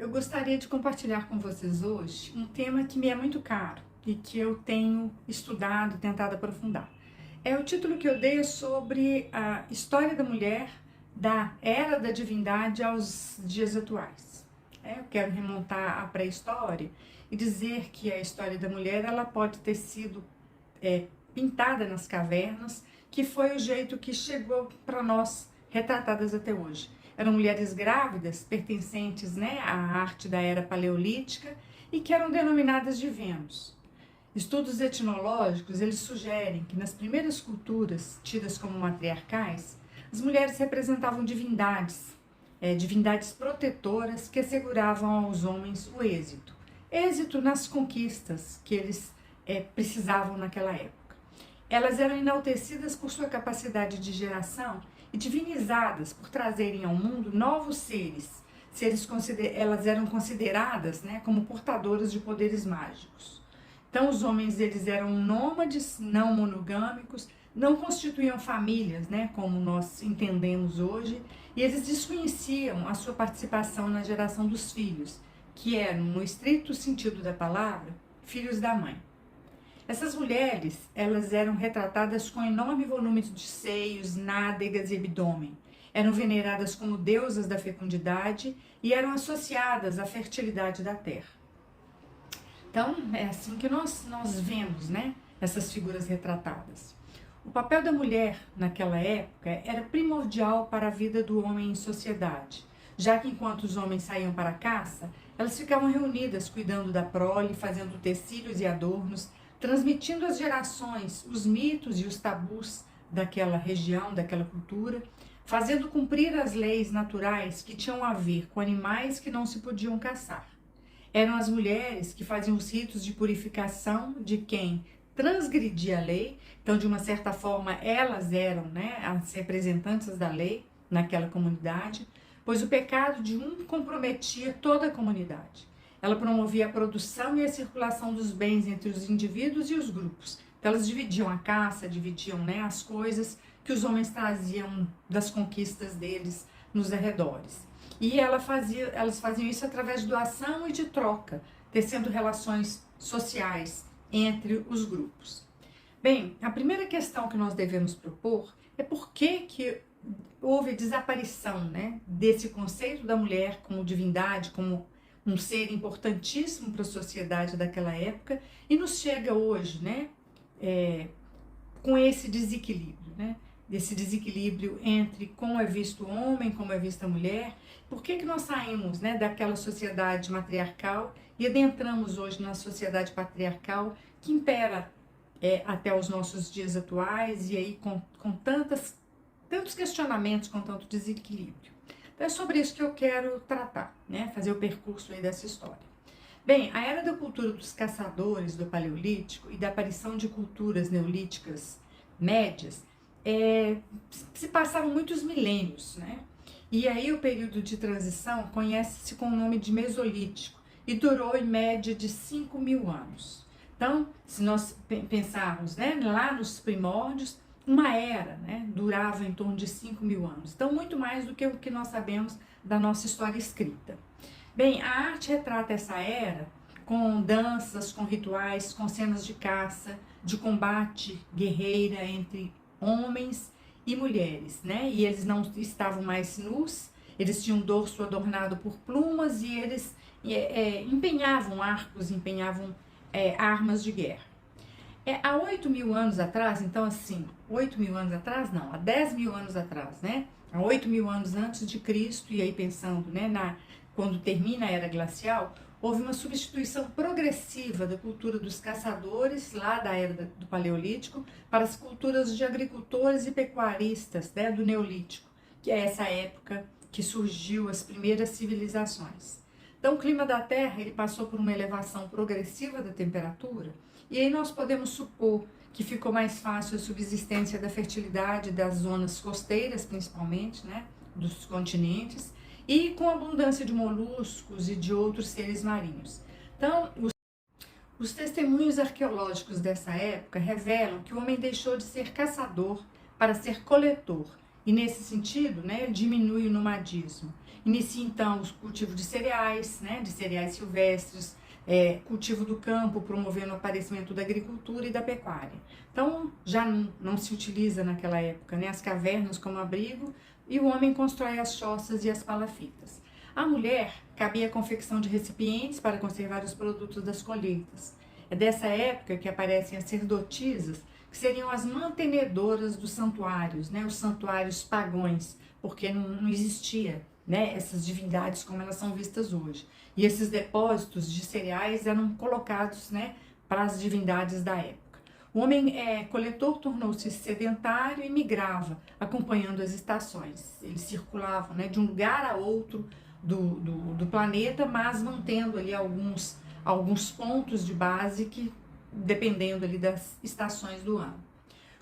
Eu gostaria de compartilhar com vocês hoje um tema que me é muito caro e que eu tenho estudado, tentado aprofundar. O título que eu dei é sobre a história da mulher da era da divindade aos dias atuais. Eu quero remontar à pré-história e dizer que a história da mulher ela pode ter sido pintada nas cavernas, que foi o jeito que chegou para nós retratadas até hoje. Eram mulheres grávidas, pertencentes, à arte da era paleolítica e que eram denominadas de Vênus. Estudos etnológicos, eles sugerem que nas primeiras culturas tidas como matriarcais, as mulheres representavam divindades, divindades protetoras que asseguravam aos homens o êxito. Êxito nas conquistas que eles precisavam naquela época. Elas eram enaltecidas por sua capacidade de geração e divinizadas por trazerem ao mundo novos seres. Elas eram consideradas como portadoras de poderes mágicos. Então os homens eles eram nômades, não monogâmicos, não constituíam famílias, como nós entendemos hoje, e eles desconheciam a sua participação na geração dos filhos, que eram, no estrito sentido da palavra, filhos da mãe. Essas mulheres, elas eram retratadas com enorme volume de seios, nádegas e abdômen. Eram veneradas como deusas da fecundidade e eram associadas à fertilidade da terra. Então, é assim que nós vemos, essas figuras retratadas. O papel da mulher naquela época era primordial para a vida do homem em sociedade, já que enquanto os homens saíam para a caça, elas ficavam reunidas cuidando da prole, fazendo tecidos e adornos, transmitindo às gerações os mitos e os tabus daquela região, daquela cultura, fazendo cumprir as leis naturais que tinham a ver com animais que não se podiam caçar. Eram as mulheres que faziam os ritos de purificação de quem transgredia a lei, então de uma certa forma elas eram as representantes da lei naquela comunidade, pois o pecado de um comprometia toda a comunidade. Ela promovia a produção e a circulação dos bens entre os indivíduos e os grupos. Então elas dividiam a caça, dividiam as coisas que os homens traziam das conquistas deles nos arredores. E elas faziam isso através de doação e de troca, tecendo relações sociais entre os grupos. Bem, a primeira questão que nós devemos propor é por que houve desaparição desse conceito da mulher como divindade, como um ser importantíssimo para a sociedade daquela época e nos chega hoje, com esse desequilíbrio, desse desequilíbrio entre como é visto o homem, como é vista a mulher. Por que nós saímos daquela sociedade matriarcal e adentramos hoje na sociedade patriarcal que impera até os nossos dias atuais e aí com tantos questionamentos, com tanto desequilíbrio? Então é sobre isso que eu quero tratar, fazer o percurso aí dessa história. Bem, a era da cultura dos caçadores do Paleolítico e da aparição de culturas neolíticas médias se passaram muitos milênios, E aí o período de transição conhece-se com o nome de Mesolítico e durou em média de 5.000 anos. Então, se nós pensarmos lá nos primórdios, uma era durava em torno de 5.000 anos. Então, muito mais do que o que nós sabemos da nossa história escrita. Bem, a arte retrata essa era com danças, com rituais, com cenas de caça, de combate guerreira entre homens e mulheres, E eles não estavam mais nus, eles tinham um dorso adornado por plumas e eles empenhavam arcos, empenhavam armas de guerra. Há 8.000 anos atrás, então assim, 8.000 anos atrás não, há 10.000 anos atrás, Há 8.000 anos antes de Cristo, e aí pensando, quando termina a era glacial, houve uma substituição progressiva da cultura dos caçadores, lá da era do Paleolítico, para as culturas de agricultores e pecuaristas, do Neolítico, que é essa época que surgiu as primeiras civilizações. Então o clima da Terra ele passou por uma elevação progressiva da temperatura, e aí nós podemos supor que ficou mais fácil a subsistência da fertilidade das zonas costeiras, principalmente, dos continentes, e com abundância de moluscos e de outros seres marinhos. Então, os testemunhos arqueológicos dessa época revelam que o homem deixou de ser caçador para ser coletor, E nesse sentido, né, ele diminui o nomadismo. Inicia então o cultivo de cereais, né, de cereais silvestres, cultivo do campo, promovendo o aparecimento da agricultura e da pecuária. Então, já não se utiliza naquela época, né, as cavernas como abrigo, e o homem constrói as choças e as palafitas. A mulher cabia a confecção de recipientes para conservar os produtos das colheitas. É dessa época que aparecem as sacerdotisas, que seriam as mantenedoras dos santuários, né, os santuários pagões, porque não existia, né, essas divindades como elas são vistas hoje. E esses depósitos de cereais eram colocados, né, para as divindades da época. O homem coletor tornou-se sedentário e migrava, acompanhando as estações. Ele circulava, né, de um lugar a outro do planeta, mas mantendo ali alguns pontos de base que dependendo ali das estações do ano.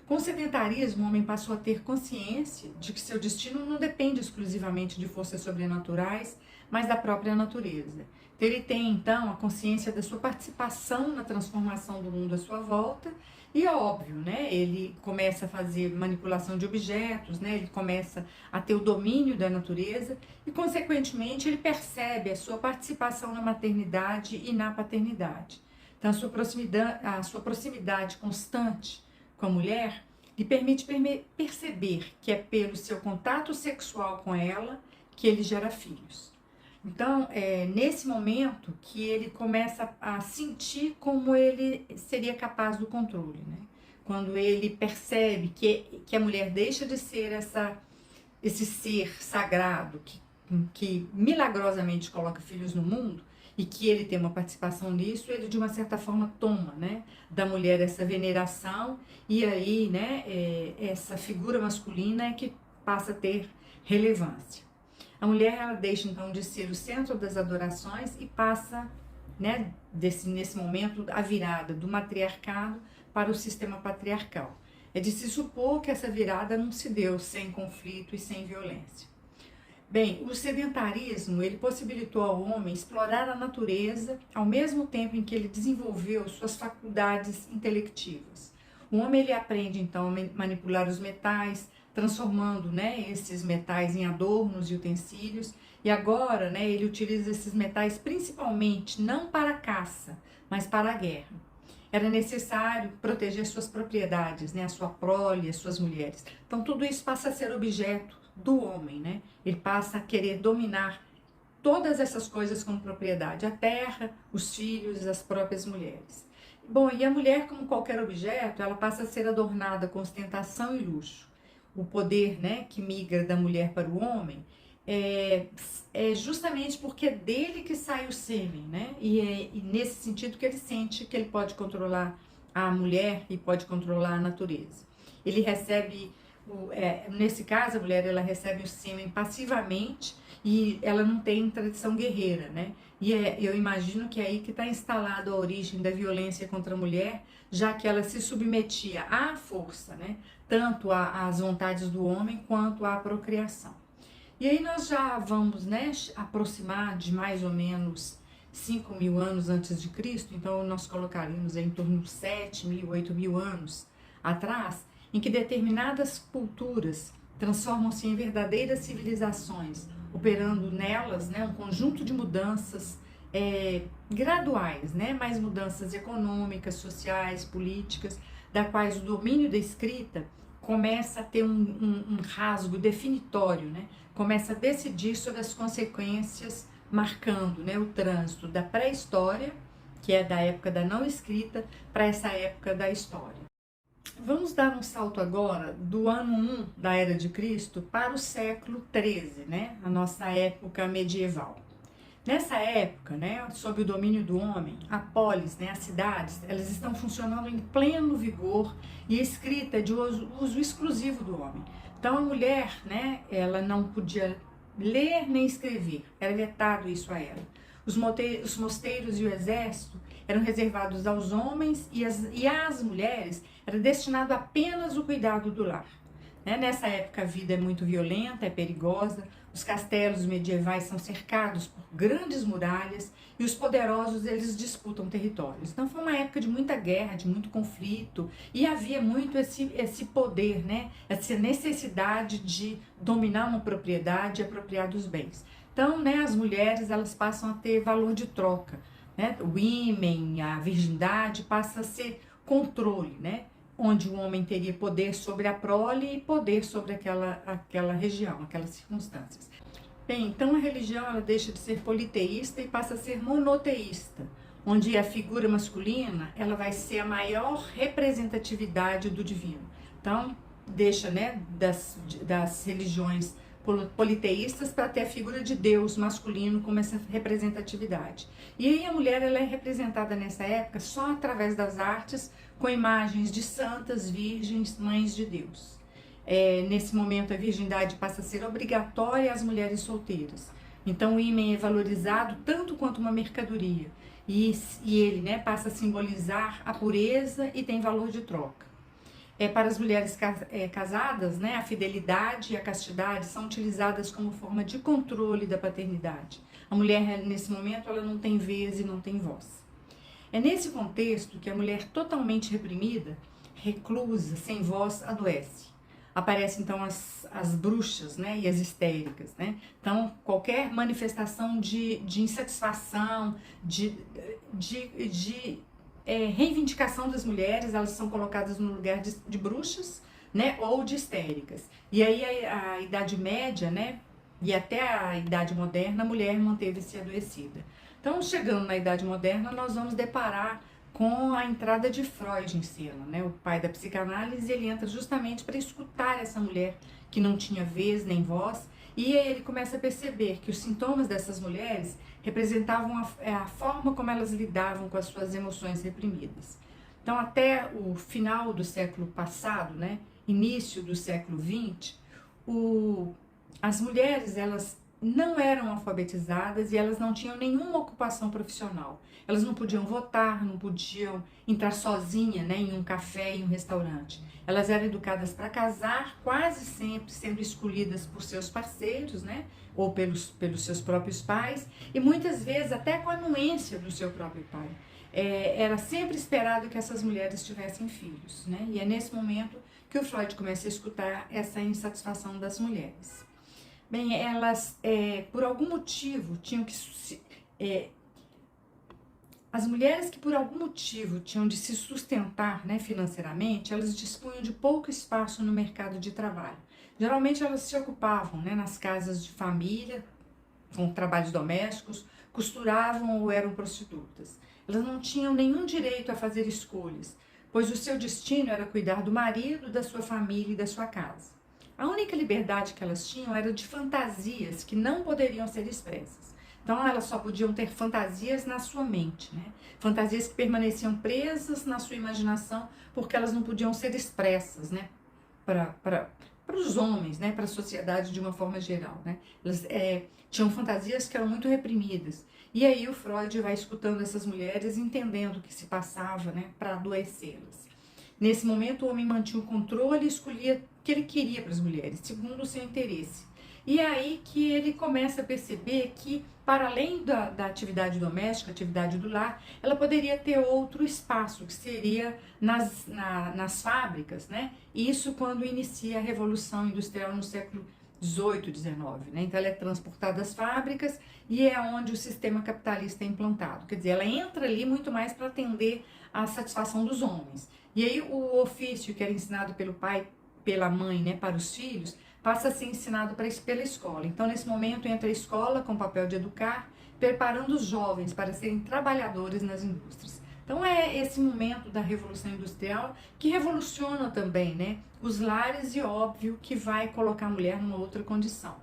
Com o sedentarismo, o homem passou a ter consciência de que seu destino não depende exclusivamente de forças sobrenaturais, mas da própria natureza. Então, ele tem, então, a consciência da sua participação na transformação do mundo à sua volta e, é óbvio, né, ele começa a fazer manipulação de objetos, né, ele começa a ter o domínio da natureza e, consequentemente, ele percebe a sua participação na maternidade e na paternidade. Então, a sua proximidade constante com a mulher lhe permite perceber que é pelo seu contato sexual com ela que ele gera filhos. Então, é nesse momento que ele começa a sentir como ele seria capaz do controle, né? Quando ele percebe que a mulher deixa de ser esse ser sagrado que milagrosamente coloca filhos no mundo, e que ele tem uma participação nisso, ele de uma certa forma toma, né, da mulher essa veneração e aí, né, essa figura masculina é que passa a ter relevância. A mulher ela deixa então de ser o centro das adorações e passa, né, nesse momento a virada do matriarcado para o sistema patriarcal. É de se supor que essa virada não se deu sem conflito e sem violência. Bem, o sedentarismo ele possibilitou ao homem explorar a natureza ao mesmo tempo em que ele desenvolveu suas faculdades intelectivas. O homem ele aprende então a manipular os metais, transformando, né, esses metais em adornos e utensílios. E agora, né, ele utiliza esses metais principalmente não para a caça, mas para a guerra. Era necessário proteger suas propriedades, né, a sua prole, as suas mulheres. Então tudo isso passa a ser objeto do homem, né? Ele passa a querer dominar todas essas coisas como propriedade, a terra, os filhos, as próprias mulheres. Bom, e a mulher, como qualquer objeto, ela passa a ser adornada com ostentação e luxo. O poder, né, que migra da mulher para o homem é justamente porque é dele que sai o sêmen, né? E nesse sentido que ele sente que ele pode controlar a mulher e pode controlar a natureza. Ele recebe nesse caso, a mulher ela recebe o sêmen passivamente e ela não tem tradição guerreira, né? E eu imagino que é aí que está instalada a origem da violência contra a mulher, já que ela se submetia à força, né? Tanto às vontades do homem quanto à procriação. E aí nós já vamos, né, aproximar de mais ou menos 5.000 anos antes de Cristo, então nós colocaríamos em torno de 7.000, 8.000 anos atrás, em que determinadas culturas transformam-se em verdadeiras civilizações, operando nelas, né, um conjunto de mudanças graduais, né, mas mudanças econômicas, sociais, políticas, da quais o domínio da escrita começa a ter um rasgo definitório, né, começa a decidir sobre as consequências, marcando, né, o trânsito da pré-história, que é da época da não escrita, para essa época da história. Vamos dar um salto agora do ano 1 da Era de Cristo para o século 13, né? A nossa época medieval. Nessa época, né, sob o domínio do homem, a polis, né, as cidades, elas estão funcionando em pleno vigor e escrita de uso exclusivo do homem. Então a mulher, né, ela não podia ler nem escrever, era vetado isso a ela. Os mosteiros e o exército eram reservados aos homens e às mulheres era destinado apenas o cuidado do lar. né? Nessa época a vida é muito violenta, é perigosa, os castelos medievais são cercados por grandes muralhas e os poderosos eles disputam territórios. Então foi uma época de muita guerra, de muito conflito e havia muito esse poder, né? Essa necessidade de dominar uma propriedade e apropriar dos bens. Então, né, as mulheres elas passam a ter valor de troca, né? O ímen, a virgindade passa a ser controle, né? Onde o homem teria poder sobre a prole e poder sobre aquela região, aquelas circunstâncias. Bem, então a religião ela deixa de ser politeísta e passa a ser monoteísta, onde a figura masculina ela vai ser a maior representatividade do divino. Então, deixa, né, das religiões politeístas para ter a figura de Deus masculino como essa representatividade. E aí a mulher ela é representada nessa época só através das artes, com imagens de santas, virgens, mães de Deus. Nesse momento a virgindade passa a ser obrigatória às mulheres solteiras. Então o ímen é valorizado tanto quanto uma mercadoria. E ele, né, passa a simbolizar a pureza e tem valor de troca. Para as mulheres casadas, né, a fidelidade e a castidade são utilizadas como forma de controle da paternidade. A mulher, nesse momento, ela não tem vez e não tem voz. É nesse contexto que a mulher totalmente reprimida, reclusa, sem voz, adoece. Aparecem, então, as bruxas, né, e as histéricas. Né? Então, qualquer manifestação de insatisfação, de reivindicação das mulheres, elas são colocadas no lugar de bruxas, né, ou de histéricas. E aí a Idade Média, né, e até a Idade Moderna, a mulher manteve-se adoecida. Então, chegando na Idade Moderna, nós vamos deparar com a entrada de Freud em cena, né, o pai da psicanálise. Ele entra justamente para escutar essa mulher que não tinha vez nem voz, e aí ele começa a perceber que os sintomas dessas mulheres representavam a forma como elas lidavam com as suas emoções reprimidas. Então, até o final do século passado, né, início do século XX, as mulheres elas não eram alfabetizadas e elas não tinham nenhuma ocupação profissional. Elas não podiam votar, não podiam entrar sozinha, né, em um café, em um restaurante. Elas eram educadas para casar, quase sempre sendo escolhidas por seus parceiros, né, ou pelos seus próprios pais, e muitas vezes até com a anuência do seu próprio pai. Era sempre esperado que essas mulheres tivessem filhos, né, e é nesse momento que o Freud começa a escutar essa insatisfação das mulheres. Bem, elas, por algum motivo, tinham que... as mulheres que por algum motivo tinham de se sustentar, né, financeiramente, elas dispunham de pouco espaço no mercado de trabalho. Geralmente elas se ocupavam, né, nas casas de família, com trabalhos domésticos, costuravam ou eram prostitutas. Elas não tinham nenhum direito a fazer escolhas, pois o seu destino era cuidar do marido, da sua família e da sua casa. A única liberdade que elas tinham era de fantasias que não poderiam ser expressas. Então elas só podiam ter fantasias na sua mente, né? Fantasias que permaneciam presas na sua imaginação porque elas não podiam ser expressas, né? Para os homens, né? Para a sociedade de uma forma geral, né? Elas tinham fantasias que eram muito reprimidas. E aí o Freud vai escutando essas mulheres, entendendo o que se passava, né? Para adoecê-las. Nesse momento, o homem mantinha o controle e escolhia o que ele queria para as mulheres, segundo o seu interesse. E é aí que ele começa a perceber que, para além da atividade doméstica, atividade do lar, ela poderia ter outro espaço, que seria nas fábricas, né? Isso quando inicia a Revolução Industrial no século XVIII, XIX. Né? Então, ela é transportada às fábricas e é onde o sistema capitalista é implantado. Quer dizer, ela entra ali muito mais para atender à satisfação dos homens. E aí o ofício que era ensinado pelo pai, pela mãe, né, para os filhos, passa a ser ensinado pela escola. Então, nesse momento, entra a escola com o papel de educar, preparando os jovens para serem trabalhadores nas indústrias. Então, é esse momento da Revolução Industrial que revoluciona também, né, os lares e, óbvio, que vai colocar a mulher numa outra condição.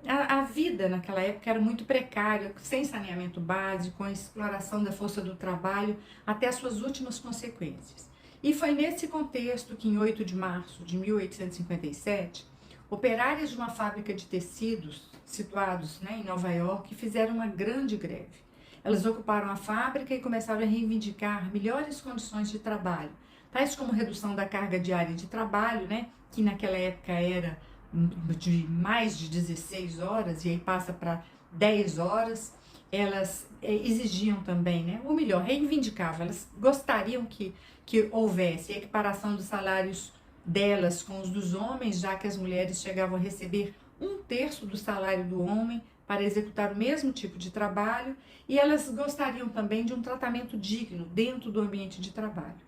A vida naquela época era muito precária, sem saneamento básico, a exploração da força do trabalho até as suas últimas consequências. E foi nesse contexto que, em 8 de março de 1857, operárias de uma fábrica de tecidos situados, né, em Nova York fizeram uma grande greve. Elas ocuparam a fábrica e começaram a reivindicar melhores condições de trabalho, tais como redução da carga diária de trabalho, né, que naquela época era de mais de 16 horas e aí passa para 10 horas, elas exigiam também, né, ou melhor, reivindicavam, elas gostariam que houvesse equiparação dos salários delas com os dos homens, já que as mulheres chegavam a receber 1/3 do salário do homem para executar o mesmo tipo de trabalho, e elas gostariam também de um tratamento digno dentro do ambiente de trabalho.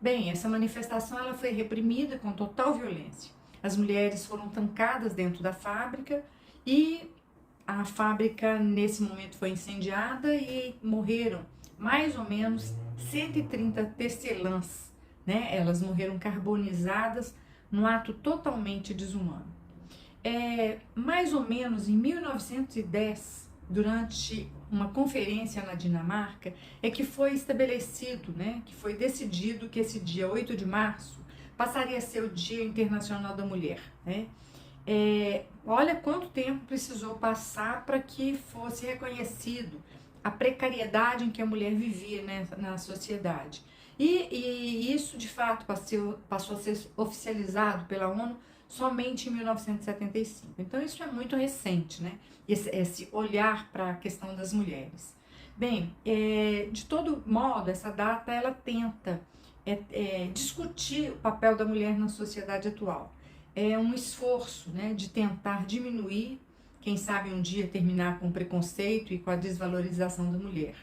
Bem, essa manifestação ela foi reprimida com total violência. As mulheres foram trancadas dentro da fábrica e a fábrica nesse momento foi incendiada e morreram mais ou menos 130 tecelãs, né? Elas morreram carbonizadas num ato totalmente desumano. Mais ou menos em 1910, durante uma conferência na Dinamarca, é que foi estabelecido, né, que foi decidido que esse dia 8 de março passaria a ser o Dia Internacional da Mulher, né? Olha quanto tempo precisou passar para que fosse reconhecido a precariedade em que a mulher vivia, né, na sociedade. E isso, de fato, passou a ser oficializado pela ONU somente em 1975. Então, isso é muito recente, né? Esse olhar para a questão das mulheres. Bem, de todo modo, essa data ela tenta discutir o papel da mulher na sociedade atual. É um esforço, né, de tentar diminuir, quem sabe um dia terminar com o preconceito e com a desvalorização da mulher.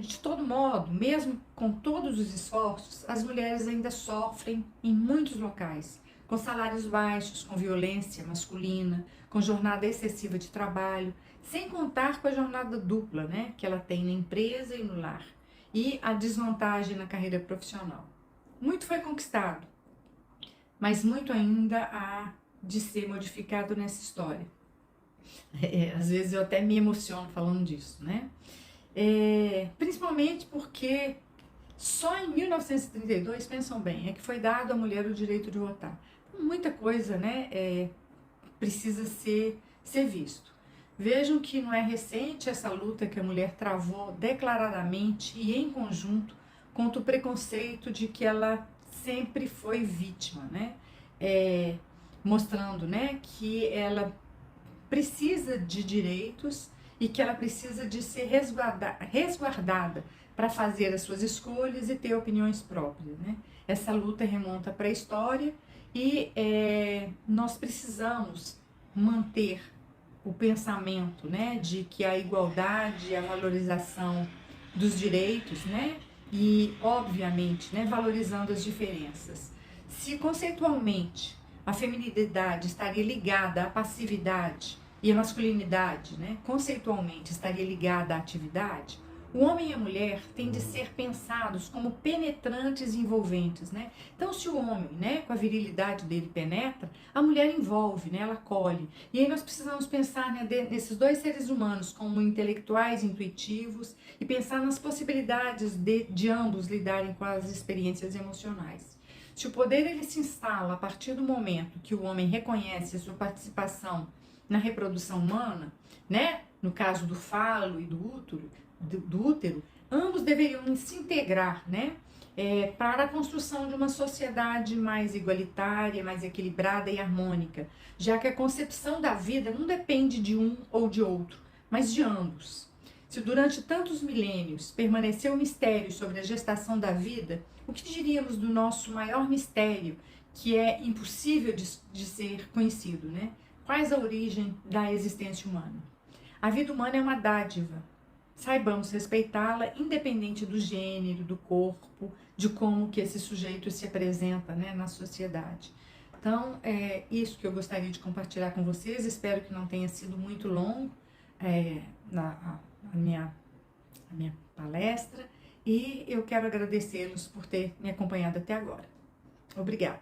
De todo modo, mesmo com todos os esforços, as mulheres ainda sofrem em muitos locais, com salários baixos, com violência masculina, com jornada excessiva de trabalho, sem contar com a jornada dupla, né, que ela tem na empresa e no lar, e a desvantagem na carreira profissional. Muito foi conquistado, mas muito ainda há de ser modificado nessa história. Às vezes eu até me emociono falando disso, né? Principalmente porque só em 1932, pensam bem, é que foi dado à mulher o direito de votar. Muita coisa, né, precisa ser visto. Vejam que não é recente essa luta que a mulher travou declaradamente e em conjunto contra o preconceito de que ela sempre foi vítima, né? Mostrando, né, que ela precisa de direitos e que ela precisa de ser resguardada para fazer as suas escolhas e ter opiniões próprias, né? Essa luta remonta para a história e nós precisamos manter o pensamento, né, de que a igualdade, a valorização dos direitos, né, e obviamente, né, valorizando as diferenças. Se conceitualmente a feminilidade estaria ligada à passividade e a masculinidade, né, conceitualmente estaria ligada à atividade, o homem e a mulher têm de ser pensados como penetrantes e envolventes, né? Então, se o homem, né, com a virilidade dele penetra, a mulher envolve, né, ela acolhe. E aí nós precisamos pensar, né, nesses dois seres humanos como intelectuais, intuitivos, e pensar nas possibilidades de ambos lidarem com as experiências emocionais. Se o poder ele se instala a partir do momento que o homem reconhece a sua participação na reprodução humana, né, no caso do falo e do útero, ambos deveriam se integrar, né, para a construção de uma sociedade mais igualitária, mais equilibrada e harmônica, já que a concepção da vida não depende de um ou de outro, mas de ambos. Se durante tantos milênios permaneceu o mistério sobre a gestação da vida, o que diríamos do nosso maior mistério, que é impossível de ser conhecido, né? Quais a origem da existência humana? A vida humana é uma dádiva. Saibamos respeitá-la, independente do gênero, do corpo, de como que esse sujeito se apresenta, né, na sociedade. Então, é isso que eu gostaria de compartilhar com vocês. Espero que não tenha sido muito longo a minha palestra. E eu quero agradecê-los por ter me acompanhado até agora. Obrigada.